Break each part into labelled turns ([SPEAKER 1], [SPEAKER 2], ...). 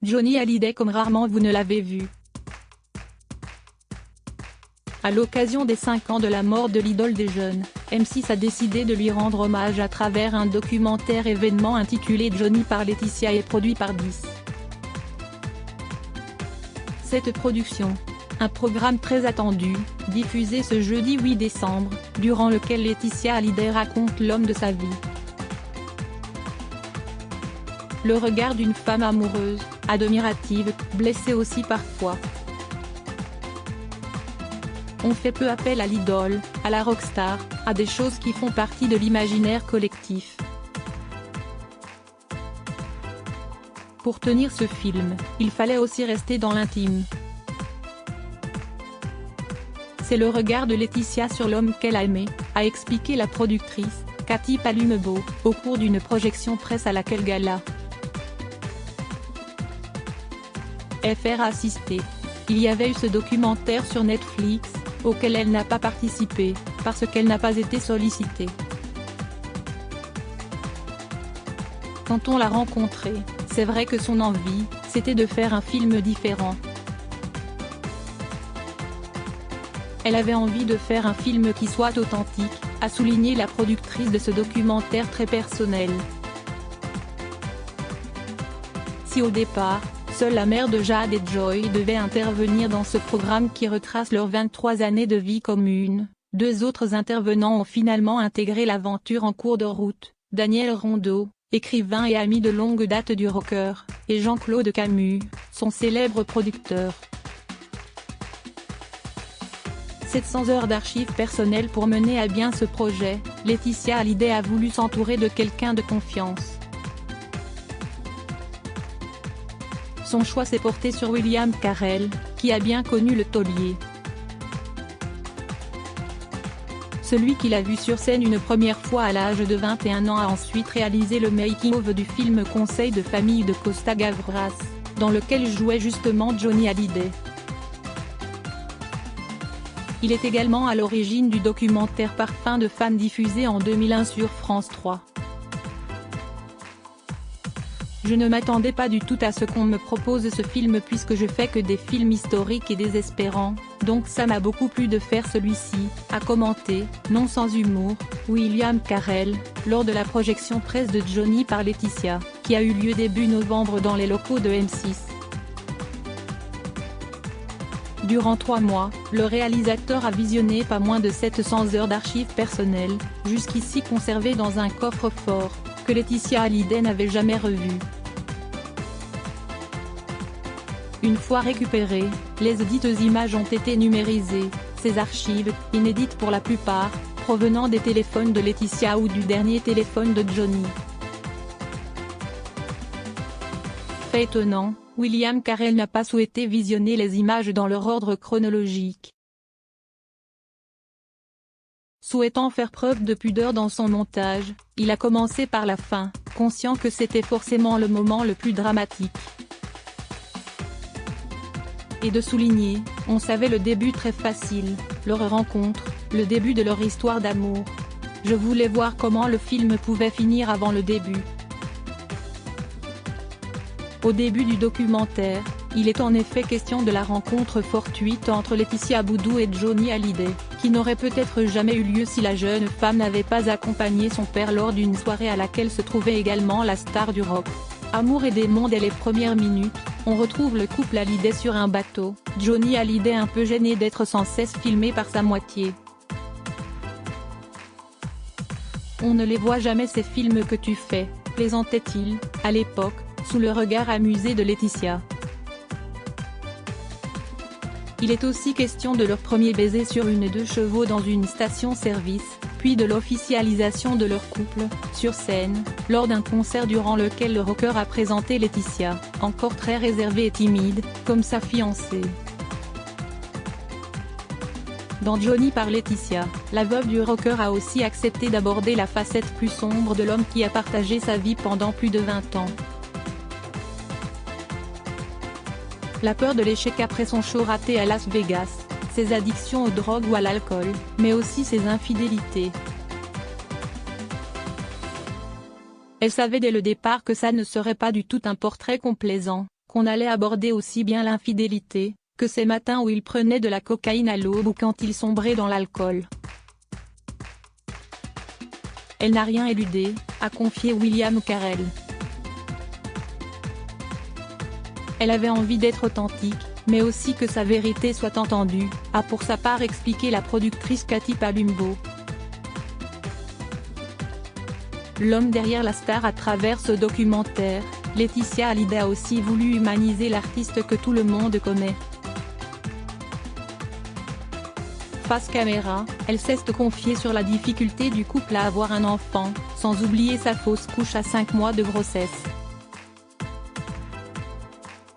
[SPEAKER 1] Johnny Hallyday comme rarement vous ne l'avez vu. À l'occasion des 5 ans de la mort de l'idole des jeunes, M6 a décidé de lui rendre hommage à travers un documentaire événement intitulé Johnny par Laetitia et produit par 10. Cette production, un programme très attendu, diffusé ce jeudi 8 décembre, durant lequel Laetitia Hallyday raconte l'homme de sa vie. Le regard d'une femme amoureuse, admirative, blessée aussi parfois. On fait peu appel à l'idole, à la rockstar, à des choses qui font partie de l'imaginaire collectif. Pour tenir ce film, il fallait aussi rester dans l'intime. C'est le regard de Laetitia sur l'homme qu'elle a aimé, a expliqué la productrice, Cathy Palumbo, au cours d'une projection presse à laquelle Gala FR a assisté. Il y avait eu ce documentaire sur Netflix, auquel elle n'a pas participé, parce qu'elle n'a pas été sollicitée. Quand on l'a rencontrée, c'est vrai que son envie, c'était de faire un film différent. Elle avait envie de faire un film qui soit authentique, a souligné la productrice de ce documentaire très personnel. Si au départ, seule la mère de Jade et Joy devait intervenir dans ce programme qui retrace leurs 23 années de vie commune, 2 autres intervenants ont finalement intégré l'aventure en cours de route, Daniel Rondeau, écrivain et ami de longue date du rocker, et Jean-Claude Camus, son célèbre producteur. 700 heures d'archives personnelles pour mener à bien ce projet, Laetitia Hallyday a voulu s'entourer de quelqu'un de confiance. Son choix s'est porté sur William Carell, qui a bien connu le taulier. Celui qui l'a vu sur scène une première fois à l'âge de 21 ans a ensuite réalisé le making-of du film Conseil de famille de Costa Gavras, dans lequel jouait justement Johnny Hallyday. Il est également à l'origine du documentaire Parfum de femme diffusé en 2001 sur France 3. Je ne m'attendais pas du tout à ce qu'on me propose ce film puisque je fais que des films historiques et désespérants, donc ça m'a beaucoup plu de faire celui-ci, a commenté, non sans humour, William Carell, lors de la projection presse de Johnny par Laetitia, qui a eu lieu début novembre dans les locaux de M6. Durant 3 mois, le réalisateur a visionné pas moins de 700 heures d'archives personnelles, jusqu'ici conservées dans un coffre-fort, que Laetitia Hallyday n'avait jamais revu. Une fois récupérées, les dites images ont été numérisées, ces archives, inédites pour la plupart, provenant des téléphones de Laetitia ou du dernier téléphone de Johnny. Fait étonnant, William Carell n'a pas souhaité visionner les images dans leur ordre chronologique. Souhaitant faire preuve de pudeur dans son montage, il a commencé par la fin, conscient que c'était forcément le moment le plus dramatique. Et de souligner, on savait le début très facile, leur rencontre, le début de leur histoire d'amour. Je voulais voir comment le film pouvait finir avant le début. Au début du documentaire, il est en effet question de la rencontre fortuite entre Laetitia Boudou et Johnny Hallyday, qui n'aurait peut-être jamais eu lieu si la jeune femme n'avait pas accompagné son père lors d'une soirée à laquelle se trouvait également la star du rock. Amour et démons dès les premières minutes, on retrouve le couple Hallyday sur un bateau, Johnny Hallyday un peu gêné d'être sans cesse filmé par sa moitié. On ne les voit jamais ces films que tu fais, plaisantait-il, à l'époque, sous le regard amusé de Laetitia. Il est aussi question de leur premier baiser sur une 2 chevaux dans une station-service, puis de l'officialisation de leur couple, sur scène, lors d'un concert durant lequel le rocker a présenté Laetitia, encore très réservée et timide, comme sa fiancée. Dans Johnny par Laetitia, la veuve du rocker a aussi accepté d'aborder la facette plus sombre de l'homme qui a partagé sa vie pendant plus de 20 ans. La peur de l'échec après son show raté à Las Vegas, ses addictions aux drogues ou à l'alcool, mais aussi ses infidélités. Elle savait dès le départ que ça ne serait pas du tout un portrait complaisant, qu'on allait aborder aussi bien l'infidélité, que ces matins où il prenait de la cocaïne à l'aube ou quand il sombrait dans l'alcool. Elle n'a rien éludé, a confié William Carell. Elle avait envie d'être authentique, mais aussi que sa vérité soit entendue, a pour sa part expliqué la productrice Cathy Palumbo. L'homme derrière la star à travers ce documentaire, Laetitia Hallyday a aussi voulu humaniser l'artiste que tout le monde connaît. Face caméra, elle s'est confiée sur la difficulté du couple à avoir un enfant, sans oublier sa fausse couche à 5 mois de grossesse.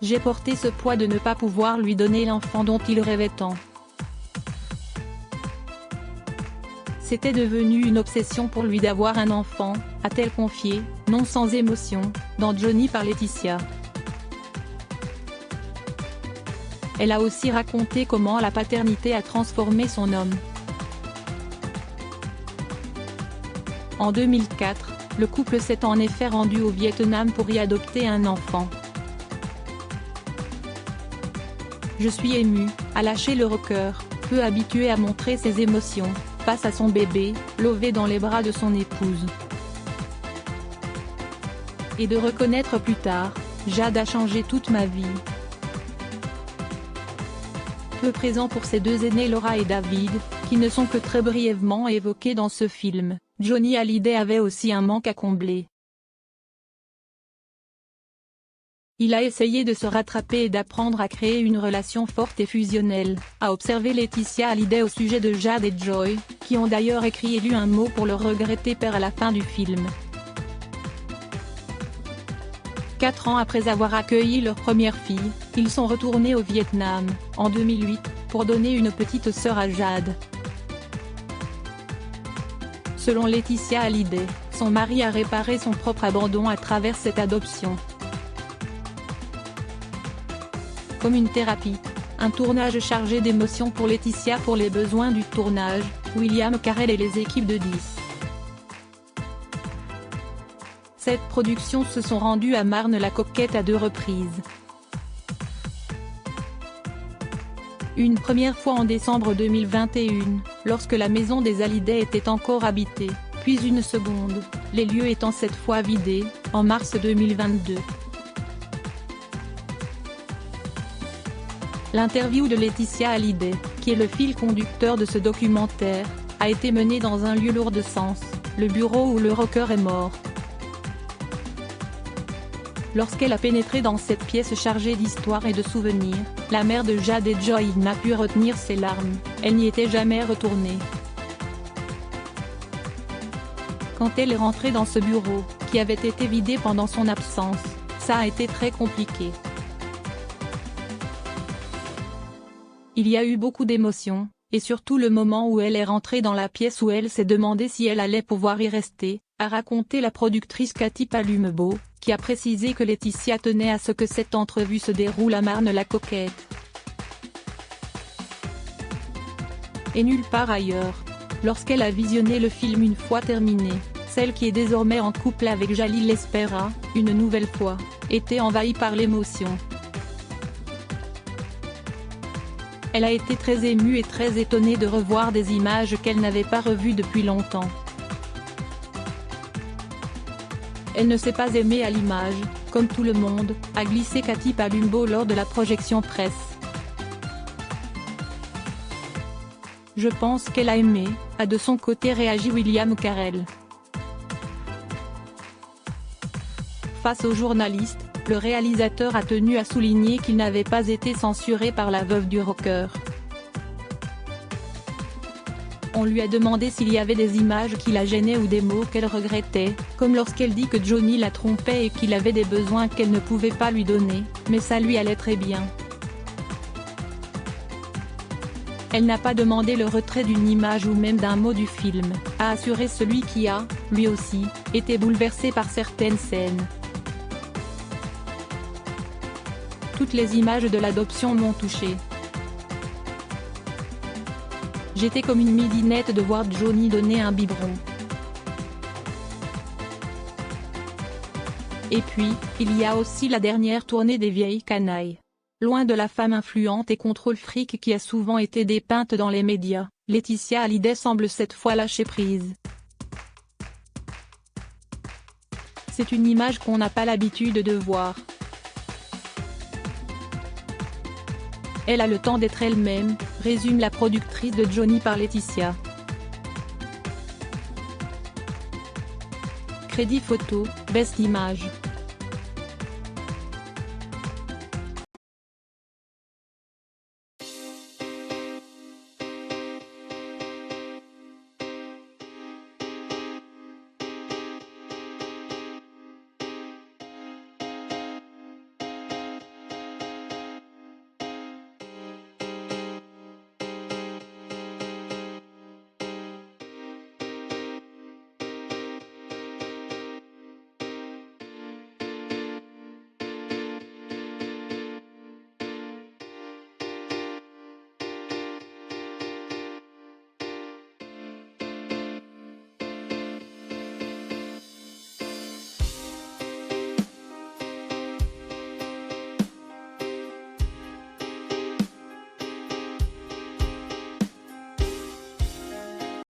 [SPEAKER 1] J'ai porté ce poids de ne pas pouvoir lui donner l'enfant dont il rêvait tant. C'était devenu une obsession pour lui d'avoir un enfant, a-t-elle confié, non sans émotion, dans Johnny par Laetitia. Elle a aussi raconté comment la paternité a transformé son homme. En 2004, le couple s'est en effet rendu au Vietnam pour y adopter un enfant. Je suis émue, a lâché le rocker, peu habitué à montrer ses émotions, face à son bébé, lové dans les bras de son épouse. Et de reconnaître plus tard, Jade a changé toute ma vie. Peu présent pour ses deux aînés Laura et David, qui ne sont que très brièvement évoqués dans ce film, Johnny Hallyday avait aussi un manque à combler. Il a essayé de se rattraper et d'apprendre à créer une relation forte et fusionnelle, a observé Laetitia Hallyday au sujet de Jade et Joy, qui ont d'ailleurs écrit et lu un mot pour le regretté père à la fin du film. 4 ans après avoir accueilli leur première fille, ils sont retournés au Vietnam, en 2008, pour donner une petite sœur à Jade. Selon Laetitia Hallyday, son mari a réparé son propre abandon à travers cette adoption. Comme une thérapie, un tournage chargé d'émotions pour Laetitia pour les besoins du tournage, William Carell et les équipes de 10. Cette production se sont rendues à Marne-la-Coquette à 2 reprises. Une première fois en décembre 2021, lorsque la maison des Hallyday était encore habitée, puis une seconde, les lieux étant cette fois vidés, en mars 2022. L'interview de Laetitia Hallyday, qui est le fil conducteur de ce documentaire, a été menée dans un lieu lourd de sens, le bureau où le rocker est mort. Lorsqu'elle a pénétré dans cette pièce chargée d'histoire et de souvenirs, la mère de Jade et Joy n'a pu retenir ses larmes, elle n'y était jamais retournée. Quand elle est rentrée dans ce bureau, qui avait été vidé pendant son absence, ça a été très compliqué. Il y a eu beaucoup d'émotions, et surtout le moment où elle est rentrée dans la pièce où elle s'est demandé si elle allait pouvoir y rester, a raconté la productrice Cathy Palumbo, qui a précisé que Laetitia tenait à ce que cette entrevue se déroule à Marne-la-Coquette. Et nulle part ailleurs. Lorsqu'elle a visionné le film une fois terminé, celle qui est désormais en couple avec Jalil Espera, une nouvelle fois, était envahie par l'émotion. Elle a été très émue et très étonnée de revoir des images qu'elle n'avait pas revues depuis longtemps. Elle ne s'est pas aimée à l'image, comme tout le monde, a glissé Cathy Palumbo lors de la projection presse. Je pense qu'elle a aimé, a de son côté réagi William Carell. Face aux journalistes, le réalisateur a tenu à souligner qu'il n'avait pas été censuré par la veuve du rocker. On lui a demandé s'il y avait des images qui la gênaient ou des mots qu'elle regrettait, comme lorsqu'elle dit que Johnny la trompait et qu'il avait des besoins qu'elle ne pouvait pas lui donner, mais ça lui allait très bien. Elle n'a pas demandé le retrait d'une image ou même d'un mot du film, a assuré celui qui a, lui aussi, été bouleversé par certaines scènes. Toutes les images de l'adoption m'ont touchée. J'étais comme une midinette de voir Johnny donner un biberon. Et puis, il y a aussi la dernière tournée des vieilles canailles. Loin de la femme influente et contrôle fric qui a souvent été dépeinte dans les médias, Laetitia Hallyday semble cette fois lâcher prise. C'est une image qu'on n'a pas l'habitude de voir. Elle a le temps d'être elle-même, résume la productrice de Johnny par Laetitia. Crédit photo, Best Image.